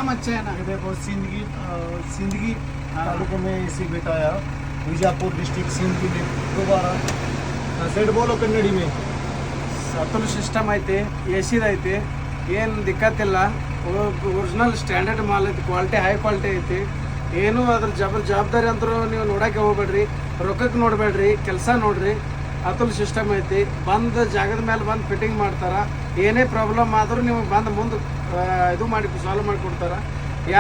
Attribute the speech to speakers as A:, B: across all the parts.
A: काम अच्छा है ना।
B: ये देखो सिंदगी तालुका में एसी बिठाया बीजापुर डिस्ट्रिक्ट सिंध की दोबारा सेट बोलो कन्नड़ी में
A: ಅತುಲ್ ಸಿಸ್ಟಮ್ ಐತಿ, ಎ ಸಿದು ಐತಿ, ಏನು ದಿಕ್ಕತ್ತಿಲ್ಲ. ಒರಿಜಿನಲ್ ಸ್ಟ್ಯಾಂಡರ್ಡ್ ಮಾಲ್ ಐತಿ, ಕ್ವಾಲಿಟಿ ಹೈ ಕ್ವಾಲಿಟಿ ಐತಿ. ಏನು ಅದ್ರ ಜವಾಬ್ದಾರಿ ಅಂತರೂ ನೀವು ನೋಡೋಕ್ಕೆ ಹೋಗ್ಬೇಡ್ರಿ, ರೊಕ್ಕಕ್ಕೆ ನೋಡಬೇಡ್ರಿ, ಕೆಲಸ ನೋಡ್ರಿ. ಅತುಲ್ ಸಿಸ್ಟಮ್ ಐತಿ. ಬಂದು ಜಾಗದ ಮೇಲೆ ಬಂದು ಫಿಟ್ಟಿಂಗ್ ಮಾಡ್ತಾರೆ. ಏನೇ ಪ್ರಾಬ್ಲಮ್ ಆದರೂ ನೀವು ಬಂದು ಮುಂದೆ ಇದು ಮಾಡಿ ಸಾಲ್ವ್ ಮಾಡಿಕೊಡ್ತಾರೆ.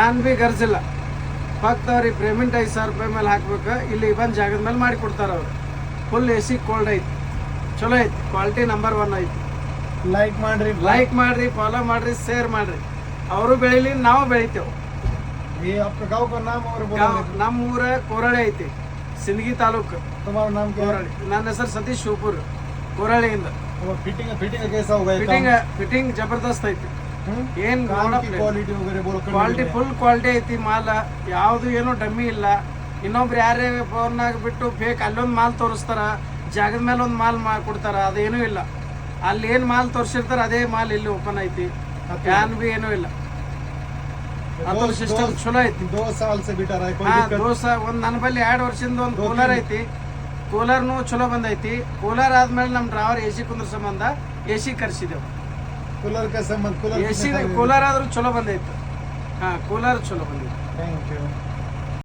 A: ಏನು ಭೀ ಗರ್ಜಿಲ್ಲ. ಫಕ್ತ್ ಅವ್ರಿಗೆ ಪೇಮೆಂಟ್ 5,000 ರೂಪಾಯಿ ಮೇಲೆ ಹಾಕ್ಬೇಕು, ಇಲ್ಲಿ ಬಂದು ಜಾಗದ ಮೇಲೆ ಮಾಡಿಕೊಡ್ತಾರೆ ಅವ್ರು. ಫುಲ್ ಎ ಸಿ ಕೋಲ್ಡ್ ಐತಿ, ಚಲೋ ಐತಿ, ಕ್ವಾಲಿಟಿ ನಂಬರ್ 1 ಐತಿ.
B: ಲೈಕ್ ಮಾಡ್ರಿ,
A: ಫಾಲೋ ಮಾಡ್ರಿ, ಶೇರ್ ಮಾಡ್ರಿ. ಅವರು ಬೆಳೀಲಿ, ನಾವು ಬೆಳಿತೇವೆ.
B: ये आपका गांव का नाम और बोलो
A: ನಮ್ಮ ಊರ ಕೋರಳೆ ಐತಿ, ಸಿಂದಗಿ ತಾಲೂಕು.
B: तुम्हारा नाम क्या है?
A: ಕೋರಳೆ. ನನ್ನ ಹೆಸರು ಸತೀಶ್ ಶಿವಪುರ್, ಕೋರಳೆಯಿಂದ.
B: फिटिंग कैसा होगा
A: ಫಿಟ್ಟಿಂಗ್ ಜಬರ್ದಸ್ತ್ ಐತಿ. ಏನ್
B: ಕ್ವಾಲಿಟಿ ವಗैरह बोलो
A: ಕ್ವಾಲಿಟಿ ಫುಲ್ ಕ್ವಾಲಿಟಿ ಐತಿ. ಮಾಲ್ ಯಾವುದು ಏನೋ ಡಮ್ಮಿ ಇಲ್ಲ. ಇನ್ನೊಬ್ರು ಯಾರೇ ಫೋನ್ನಾಗ ಬಿಟ್ಟು ಫೇಕ್ ಅಲ್ಲೊಂದು ಮಾಲ್ ತೋರಿಸ್ತಾರ, ಜಾಗದ ಮೇಲೆ ಒಂದು ಮಾಲ್ ಕೊಡ್ತಾರ, ಅದೇನೂ ಇಲ್ಲ. ಅಲ್ಲಿ ಏನು ಮಾಲ್ ತೋರಿಸಿರ್ತಾರ ಅದೇ ಮಾಲ್ ಇಲ್ಲಿ ಓಪನ್ ಐತಿ. ಏನ್ ಭೀ ಏನೂ ಇಲ್ಲ. ಅದ್ರ ಸಿಸ್ಟಮ್ ಚಲೋ ಐತಿ.
B: 2 साल से बिठा रहा है कोई
A: ಹಾ,
B: दिक्कत
A: ದೋಸ ಒಂದು ನನ್ನ ಬಲ್ಲಿ 2 ವರ್ಷದಿಂದ ಒಂದು ಕೂಲರ್ ಐತಿ. ಕೂಲರ್ನು ಚಲೋ ಬಂದೈತಿ. ಕೂಲರ್ ಆದ್ಮೇಲೆ ನಮ್ಮ ಡ್ರೈವರ್ ಎ ಸಿ ಕುಂದ್ರ ಸಂಬಂಧ ಎ ಸಿ ಕರ್ಸಿದೆವು.
B: कूलर का संबंध
A: ಎ ಸಿ ಕೂಲರ್ ಆದ್ರೂ ಚಲೋ ಬಂದೈತಿ. ಹಾ, ಕೂಲರ್ ಚಲೋ ಬಂದೈತಿ.
B: Thank you